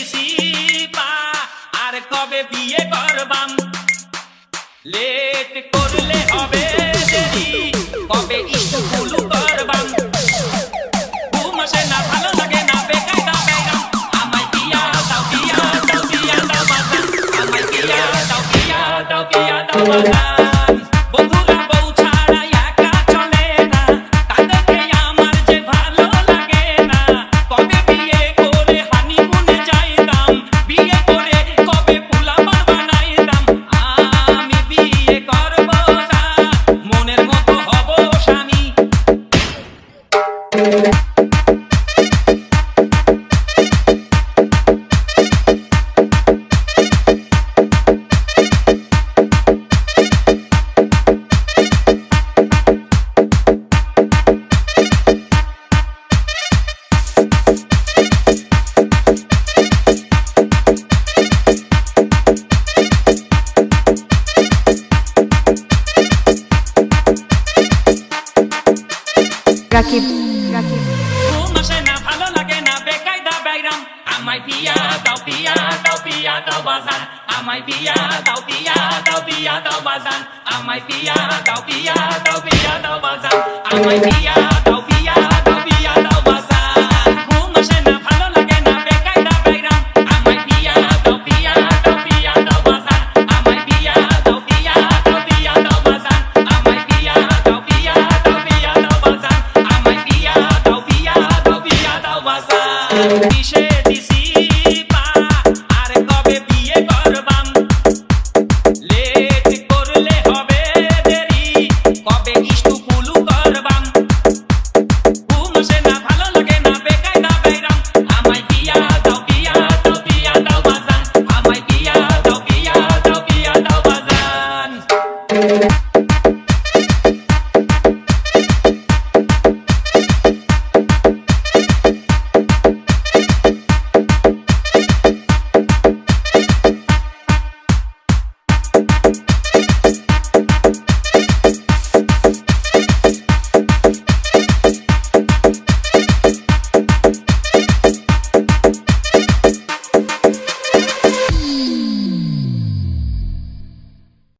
দিছি পা আর কবে বিয়ে করবাম লেট করলে হবে দেরি কবে স্কুল করবাম ঘুম আসে না ভালো লাগে না বেকায়দা বেগম আমায় বিয়া দাও বিয়া দাও বিয়া দাও বাজান আমায় বিয়া দাও বিয়া দাও বিয়া দাও বাজান বন্ধুরা বউ ছাড়া একা চলে না তাদেরকে আমার যে ভালো লাগে না কবে বিয়ে করে হানিমুনে যাইতাম বিয়ে করে কবে পোলাপান বানাইতাম আমি বিয়ে করব না মনের মতো হব স্বামী রাকিব রাকিব ঘুম আসে না ভালো লাগে না বেকায়দা বেগম আমায় বিয়া দাও বিয়া দাও বিয়া দাও বাজান আমায় বিয়া দাও বিয়া দাও বিয়া দাও বাজান আমায় বিয়া দাও বিয়া দাও বিয়া দাও বাজান আমায় বিয়া দাও বিয়া দাও বিয়া দাও বাজান ঘুম আসে না ভালো লাগে না বেকায়দা বেগম আমায় বিয়া দাও বিয়া দাও বিয়া দাও বাজান আমায় বিয়া দাও বিয়া দাও বিয়া দাও বাজান আমায় বিয়া দাও বিয়া দাও বিয়া দাও বাজান আমায় বিয়া দাও বিয়া দাও বিয়া দাও বাজান কিসের